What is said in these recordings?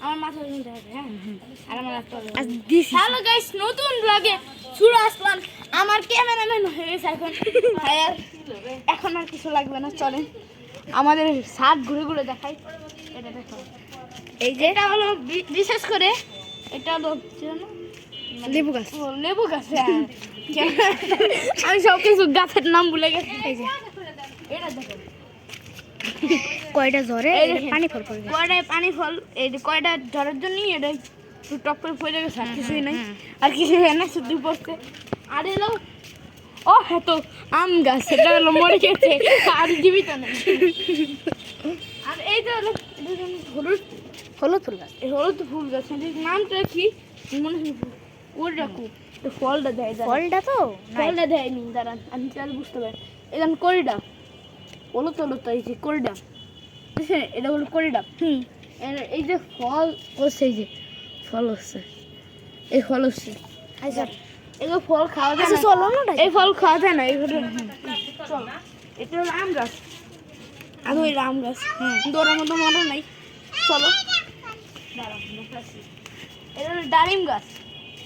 আমার মাথা ধুতে হবে। হ্যাঁ আর আমার হ্যালো গাইস, নতুন ব্লগে শুরু আসলাম। আমার ক্যামেরাম্যান হয়ে গেছে এখন। আর এখন আর কিছু লাগবে না, চলেন আমাদের ছাদ ঘুরে ঘুরে দেখাই। এটা দেখো, এই যে এটা হলো বিশেষ করে এটা হলো লেবু গাছ। লেবু গাছ, হ্যাঁ। আমি সব কিছু গাছের নাম ভুলে গেছি। এই যে এটা দেখো কয়টা ঝরে পানি ফল পড়ে গেছে। কয়টায় পানি ফল, এই যে কয়টা ঝড়ের জন্যই এটা টপ করে পড়ে গেছে, আর কিছুই নাই। আর কিছু না, শুধু পড়ছে। আর এলো ও হ্যাঁ তো আম গাছ, সেটা হলো মরে গেছে আর জীবিত নেই। আর এই যে হলো হলুদ হলুদ ফুল গাছ। এই হলুদ ফুল গাছ, নামটা কি মনে হয় ওর রাখু, ফলটা দেয়। ফলটা তো ফলটা দেয়নি, দাঁড়ান আমি তাহলে বুঝতে পারি। এটা করিডা হলুদ হলুদ, এই যে করিডা, বুঝছেন? এটা হলো করিডা। এই যে ফল হচ্ছে, এই যে ফল হচ্ছে, এই ফল হচ্ছে। আচ্ছা এগুলো ফল খাওয়া যায় না, চলো না, এই ফল খাওয়া যায় না। এইগুলো চল, এটা হলো আম গাছ। আর ওই আম গাছ দৌড়ার মতো মনে নাই। চলো দাঁড়াও, দেখাচ্ছি। এটা হলো ডালিম গাছ।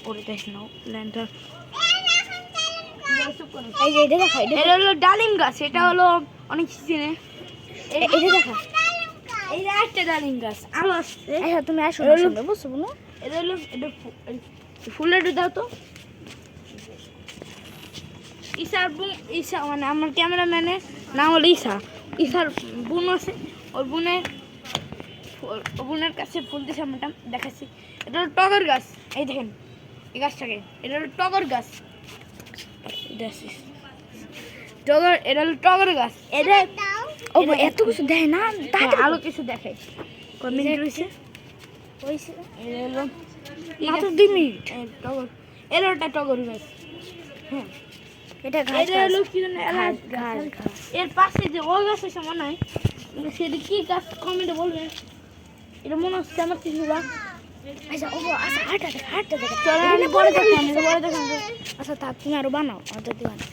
ওরে দেখ নাও ল্যান্টার। এই যে এটা দেখা, এটা হলো ডালিম গাছ। এটা হলো অনেক চিনে। এটা দেখা। এই যে একটা ডালিম গাছ আরো আসছে। আচ্ছা তুমি আসো না, সামনে বসো না। এটা হলো এটা ফুলের দাও তো। ঈশার বোন, ঈশা মানে আমার ক্যামেরাম্যানের নাম হলো ঈশা। ঈশার বোন আছে, ওর বোনের কাছে ফুল দিয়েছে, আমরা দেখাচ্ছি। এটা হলো টগর গাছ। এই দেখেন এই গাছটাকে, এটা হলো টগর গাছ। টগর, এটা হলো টগর গাছ। এটা ও এত কিছু দেয় না, আরো কিছু দেখাই। কমেন্ট রয়েছে হইছে এটা হলো মাত্র 2 মিনিট। টগর, এটা একটা টগর গাছ। হ্যাঁ এটা এটা হলো কি জানি, এর পাশে যে ওই গাছ আছে মনে হয়, সেটা কি গাছ কমেন্টে বলবেন। এটা মনে হচ্ছে আমার কিছু গাছ। আচ্ছা ও আচ্ছা হাটটা দেখা। চলো আমি পরে দেখান, পরে দেখান। আচ্ছা তা তুমি আরো বানাও, অর্ডার দিবা না।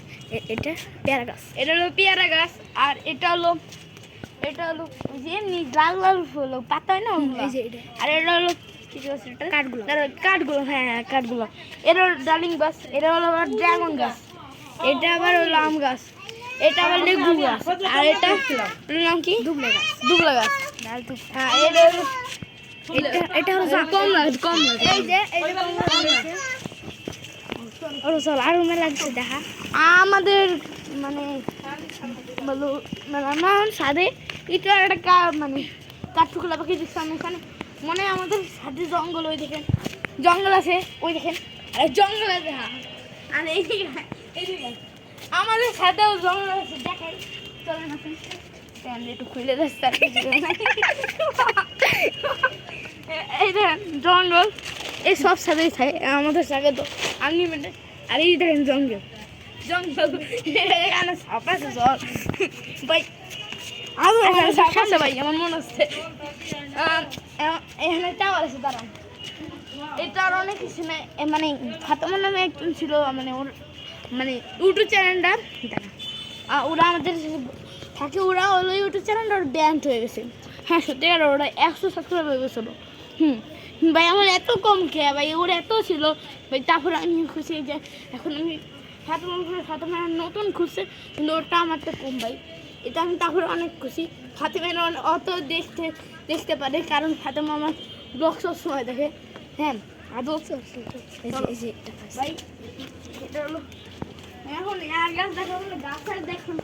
এটা পেয়ারা গাছ। এটা হলো পেয়ারা গাছ। আর এটা হলো ওই যে এমনি লাল লাল ফুল পাতা হয় না, এই যে এটা। আর এটা হলো কি গাছ এটা? কাঠগুলো। কাঠগুলো, হ্যাঁ হ্যাঁ কাঠগুলো। এটা হলো ডালিম গাছ। এটা হলো আবার ড্রাগন গাছ। এটা আবার হলো আম গাছ। এটা আবার লেবু গাছ। আর এটা নাম কি? দুবলা গাছ। দুবলা গাছ। হ্যাঁ এটা হলো এটা হলো কমলা। এই যে কমলা হয়েছে। ওর চল আর মেলা লাগছে দেখা। আমাদের মানে বলো মানে আমার সাথে এটা একটা মানে কাঠঠুকলা পাখি দেখছিলাম এখানে। মনে হয় আমাদের সাথে জঙ্গল, ওই দেখেন জঙ্গল আছে, ওই দেখেন আর জঙ্গল আছে। হ্যাঁ আর এইদিকে আমাদের সাথেও জঙ্গল আছে, দেখাই চলেন আপনি। একটু খুলে যাচ্ছে এই দেখেন জঙ্গল, এই সব সাথেই থাকে আমাদের সাথে তো আনলিমিটেড। আর এই দেখেন জঙ্গল এখানে সাপ আছে জল ভাই, এখানে সাপ আছে ভাই আমার মনে হচ্ছে। এখানে টাওয়ার আছে, দাঁড়ান। এই টাওয়ার অনেক কিছু না, মানে ফাতেমা নামে একজন ছিল, মানে ওর মানে ইউটিউব চ্যানেলটা ওরা আমাদের থাকে, ওরা হলো ইউটিউব চ্যানেলটা ওর ব্যান্ড হয়ে গেছে। হ্যাঁ সত্যি আর ওরা 100 সাবস্ক্রাইব হয়ে গেছিলো। ভাই আমার এত কম খেয়ে ভাই, ওর এত ছিল ভাই। তারপরে আমি খুশি যে এখন আমি ফাতেমা নতুন খুঁজছে, কিন্তু ওটা আমারটা কম ভাই। এটা আমি তারপরে অনেক খুশি। ফাতেমা অত দেখতে পারে, কারণ ফাতেমা আমার ব্লগ সব সময় দেখে। হ্যাঁ আদৌ ভাই এটা হলো এখন আর গাছ দেখা হলো, গাছ আর দেখুন।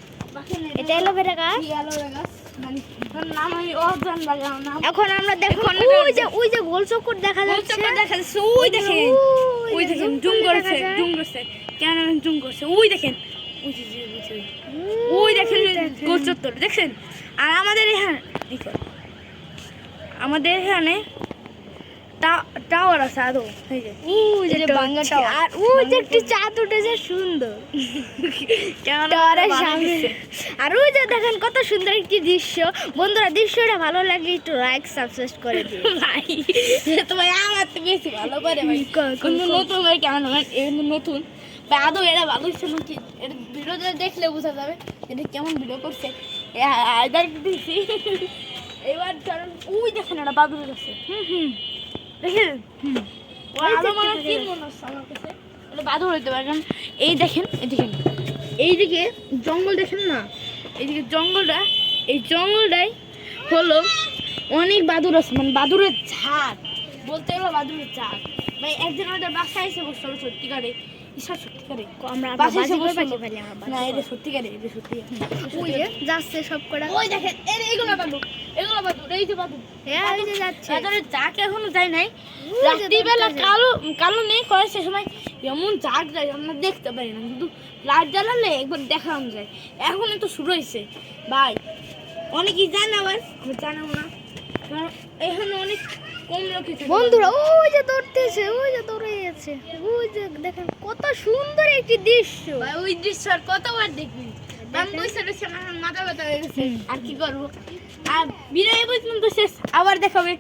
এটা অ্যালোভেরা গাছ। অ্যালোভেরা গাছ মানে নাম আমি অজান লাগানো নাম। এখন আমরা দেখুন ওই যে গোল চক্কর দেখা যাচ্ছে। ওই দেখেন জুম করছে কেন জুম করছে, ওই দেখেন ওই দেখেন গোল চত্বর দেখছেন। আর আমাদের এখানে টাওয়ার আছে আরো, ওই যে বাংলা টাওয়ার। আর ওই যে একটু চাঁদ উঠেছে সুন্দর টাওয়ারের সামনে। আর ওই যে দেখেন কত সুন্দর একটি দৃশ্য। বন্ধুরা দৃশ্যটা ভালো লাগলে একটু লাইক সাবস্ক্রাইব করে দিন ভাই। তো ভাই আমার তো বেশি ভালো করে ভাই, কিন্তু নতুন ভাই কেমন নতুন ভাই আদৌ এটা ভালো হচ্ছে নাকি, এটা ভিডিও দেখলে বোঝা যাবে এটা কেমন ভিডিও করছে। দিছি এবার চলেন ওই দেখেন একটা বাদুর আছে দেখেন ও ওই যে আরো মানে একটা কি মনে হচ্ছে আমার কাছে এটা বাদুর হইতে পারে কারণ এই দেখেন এইদিকে জঙ্গল দেখেন না এইদিকে জঙ্গলটা এই জঙ্গলটাই হলো অনেক বাদুর আছে মানে বাদুরের ঝাড় বলতে গেলে বাদুরের ঝাড় ভাই একদিন আমাদের বাসায় এসে বসছিল সত্যিকারে ঈশ্বর সত্যিকারে আমরা বাসায় এসে বাজি বসছিল ফেলি আমরা না এটা সত্যিকারে এটা সত্যি ওই যে যাচ্ছে সব কটা ওই দেখেন এগুলো বাদুর এই যে বাদুর হ্যাঁ ওই যে যাচ্ছে বাদুরের জাক এখনো যায় নাই ওই যে রাত্রিবেলা দৌড়তেছে। কালো কালো নেই করে সে সময় এমন জাগ যায় আমরা দেখতে পারি না কিন্তু লাইট জ্বালালে একবার দেখানো যায় এখন তো শুরু হয়েছে ভাই অনেকেই জানে আবার আমি জানাবো না কারণ এখানে অনেক কম লোকই থাকে বন্ধুরা ওই যে দৌড়তেছে ওই যে দৌড়ে যাচ্ছে ওই যে দেখেন কত সুন্দর একটি দৃশ্য ভাই ওই দৃশ্য আর কতবার দেখবি আমি বসে রয়েছি আমার মাথা ব্যথা হয়ে গেছে আর কি করবো আর বিদায় পর্যন্ত শেষ আবার দেখাবে